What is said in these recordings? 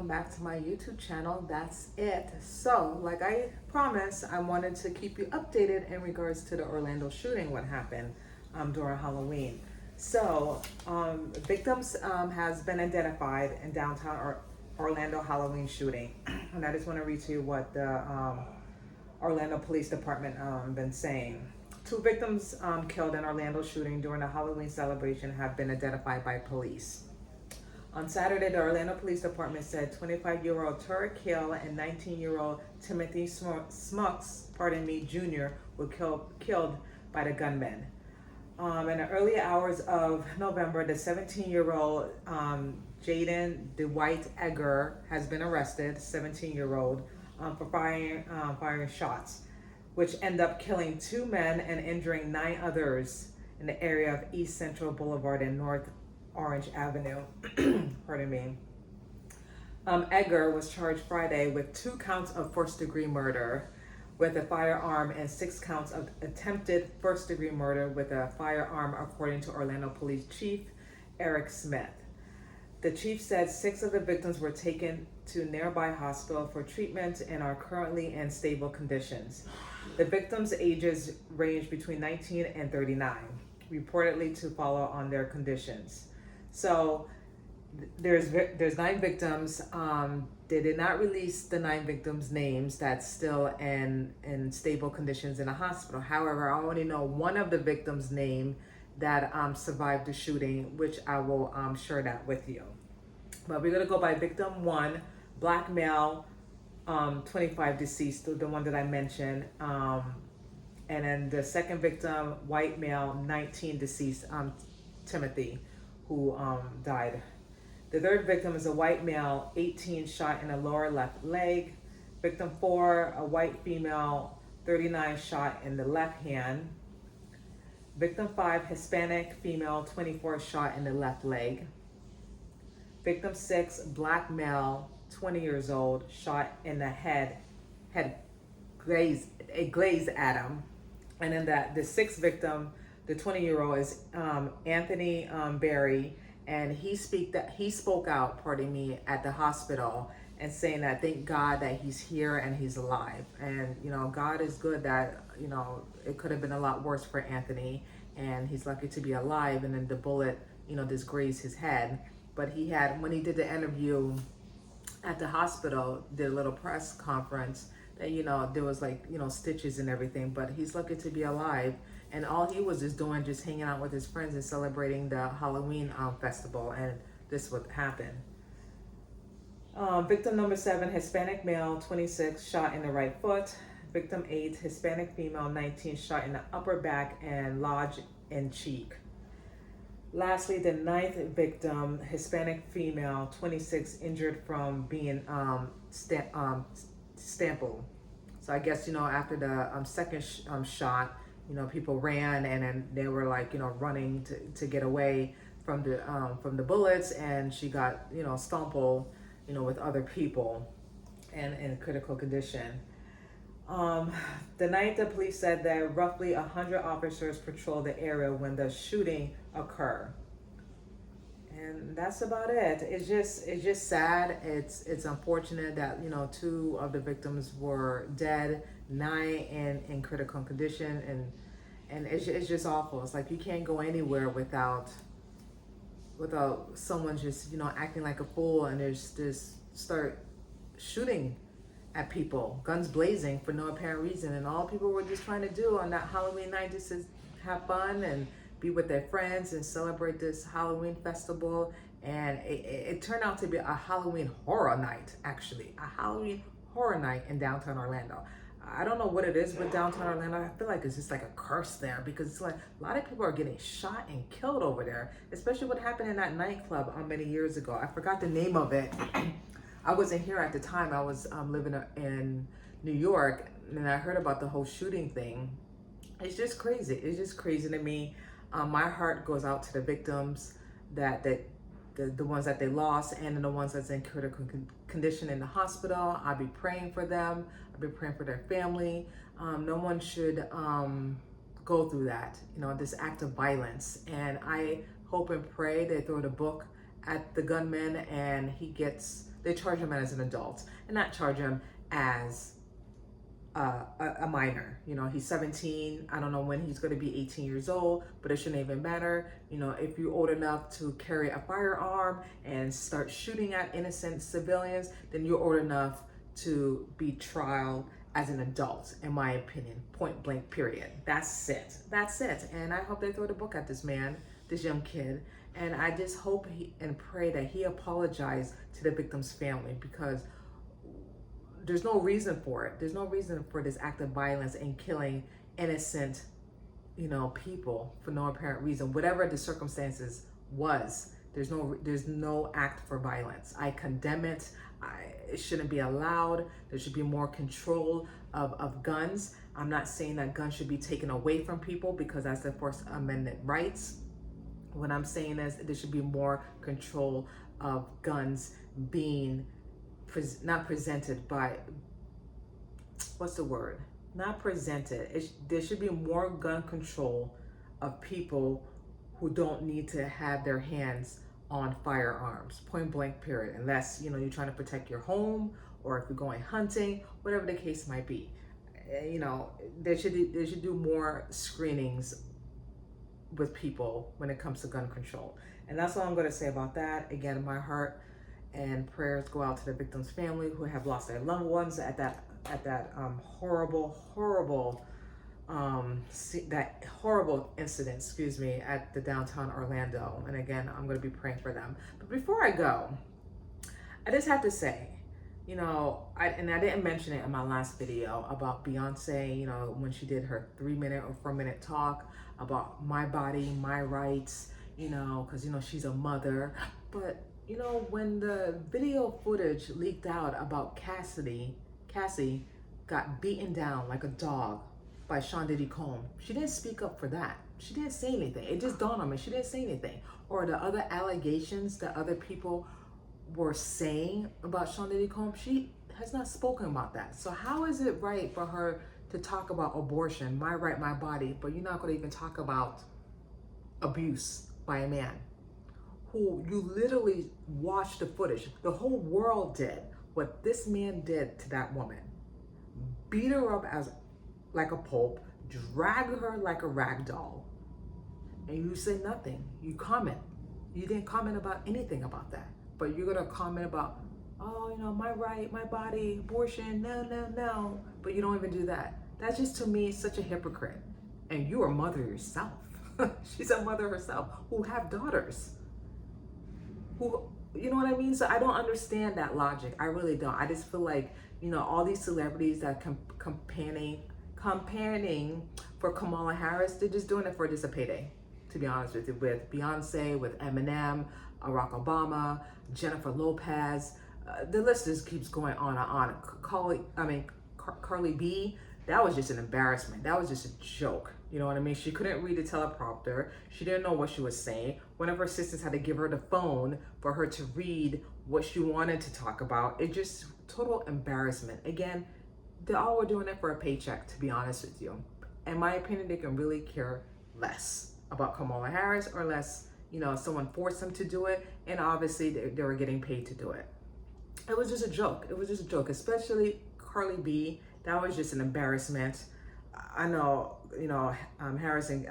welcome back to my YouTube channel. That's it. So, like I promised, I wanted to keep you updated in regards to the Orlando shooting, what happened during Halloween. So, victims has been identified in downtown Orlando Halloween shooting. And I just want to read to you what the Orlando Police Department been saying. 2 victims killed in Orlando shooting during the Halloween celebration have been identified by police. On Saturday, the Orlando Police Department said 25-year-old Turek Hill and 19-year-old Timothy Schmidt Jr. were killed by the gunmen. In the early hours of November, the 17-year-old Jaylen Dwayne Edgar has been arrested, 17-year-old, for firing shots, which end up killing 2 men and injuring 9 others in the area of East Central Boulevard and North Orange Avenue. Pardon me. Edgar was charged Friday with 2 counts of first-degree murder with a firearm and 6 counts of attempted first-degree murder with a firearm, according to Orlando Police Chief Eric Smith. The chief said 6 of the victims were taken to nearby hospital for treatment and are currently in stable conditions. The victims' ages range between 19 and 39, reportedly to follow on their conditions. So there's 9 victims. They did not release the 9 victims' names that's still in stable conditions in a hospital. However, I only know one of the victims' name that survived the shooting, which I will share that with you. But we're gonna go by victim 1, black male, 25 deceased, the one that I mentioned. And then the second victim, white male, 19 deceased, Timothy, who died. The third victim is a white male, 18, shot in the lower left leg. Victim 4, a white female, 39, shot in the left hand. Victim 5, Hispanic female, 24, shot in the left leg. Victim 6, black male, 20 years old, shot in the head glazed at him. And then the 6th victim, the 20-year-old, is Anthony Berry, and he spoke out, at the hospital and saying that thank God that he's here and he's alive. And God is good that it could have been a lot worse for Anthony, and he's lucky to be alive. And then the bullet just grazed his head. But when he did the interview at the hospital, did a little press conference, that there was stitches and everything, but he's lucky to be alive. And all he was just doing, just hanging out with his friends and celebrating the Halloween festival, and this would happen. Victim number 7, Hispanic male, 26, shot in the right foot. Victim 8, Hispanic female, 19, shot in the upper back and lodged in cheek. Lastly, the 9th victim, Hispanic female, 26, injured from being stampled. So I guess after the second shot, people ran, and then they were running to get away from the bullets, and she got stumbled with other people and in critical condition. The night, the police said that roughly 100 officers patrolled the area when the shooting occurred. And that's about it. It's just sad. It's unfortunate that 2 of the victims were dead, 9 in critical condition, and it's just awful. It's like you can't go anywhere without someone just acting like a fool, and just start shooting at people, guns blazing for no apparent reason. And all people were just trying to do on that Halloween night just is have fun and be with their friends and celebrate this Halloween festival. And it turned out to be a Halloween horror night, actually. A Halloween horror night in downtown Orlando. I don't know what it is with downtown Orlando. I feel like it's just like a curse there, because it's like a lot of people are getting shot and killed over there, especially what happened in that nightclub many years ago. I forgot the name of it. I wasn't here at the time. I was living in New York, and I heard about the whole shooting thing. It's just crazy. It's just crazy to me. My heart goes out to the victims, the ones that they lost, and the ones that's in critical condition in the hospital. I'll be praying for them. I'll be praying for their family. No one should go through that, this act of violence. And I hope and pray they throw the book at the gunman and he gets they charge him as an adult and not charge him as a minor. You know, he's 17. I don't know when he's going to be 18 years old, but it shouldn't even matter. You know, if you're old enough to carry a firearm and start shooting at innocent civilians, then you're old enough to be trialed as an adult, in my opinion, point blank, period. That's it. That's it. And I hope they throw the book at this man, this young kid. And I just hope and pray that he apologized to the victim's family, because there's no reason for it. There's no reason for this act of violence and killing innocent, you know, people for no apparent reason. Whatever the circumstances was, there's no act for violence. I condemn it. It shouldn't be allowed. There should be more control of guns. I'm not saying that guns should be taken away from people, because that's their First Amendment rights. What I'm saying is there should be more control of guns being not presented by, what's the word? Not presented. There should be more gun control of people who don't need to have their hands on firearms, point blank, period. Unless, you know, you're trying to protect your home, or if you're going hunting, whatever the case might be. You know, they should do more screenings with people when it comes to gun control. And that's all I'm going to say about that. Again, my heart and prayers go out to the victim's family who have lost their loved ones at that horrible incident, at the downtown Orlando. And again, I'm going to be praying for them. But before I go, I just have to say, you know, I didn't mention it in my last video about Beyonce, you know, when she did her 3-minute or 4-minute talk about my body, my rights, you know, because, you know, she's a mother. But, you know, when the video footage leaked out about Cassie got beaten down like a dog by Sean Diddy Combs, she didn't speak up for that. She didn't say anything. It just dawned on me, she didn't say anything. Or the other allegations that other people were saying about Sean Diddy Combs, she has not spoken about that. So how is it right for her to talk about abortion, my right, my body, but you're not going to even talk about abuse by a man who you literally watched the footage? The whole world did what this man did to that woman. Beat her up like a pulp, drag her like a rag doll, and you say nothing. You comment. You didn't comment about anything about that, but you're gonna comment about, oh, you know, my right, my body, abortion, no, but you don't even do that. That's just, to me, such a hypocrite. And you're a mother yourself. She's a mother herself who have daughters. Who, you know what I mean? So I don't understand that logic. I really don't. I just feel like, you know, all these celebrities that campaigning for Kamala Harris, they're just doing it for just a payday, to be honest with you. With Beyonce, with Eminem, Barack Obama, Jennifer Lopez, the list just keeps going on and on. Carly B, that was just an embarrassment. That was just a joke. You know what I mean? She couldn't read the teleprompter. She didn't know what she was saying. One of her sisters had to give her the phone for her to read what she wanted to talk about. It just total embarrassment. Again, they all were doing it for a paycheck, to be honest with you. In my opinion, they can really care less about Kamala Harris, or less, you know, someone forced them to do it, and obviously they were getting paid to do it. It was just a joke. It was just a joke, especially Carly B. That was just an embarrassment. I know, you know, Harris and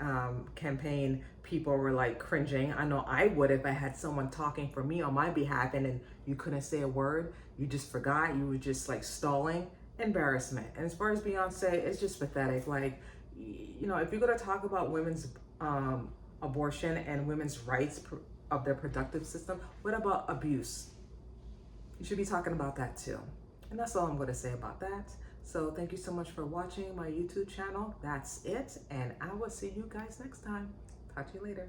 campaign people were like cringing. I know I would if I had someone talking for me on my behalf, and then you couldn't say a word. You just forgot. You were just like stalling. Embarrassment. And as far as Beyonce, it's just pathetic. Like, you know, if you're going to talk about women's abortion and women's rights of their reproductive system, what about abuse? You should be talking about that too. And that's all I'm going to say about that. So thank you so much for watching my YouTube channel. That's it. And I will see you guys next time. Talk to you later.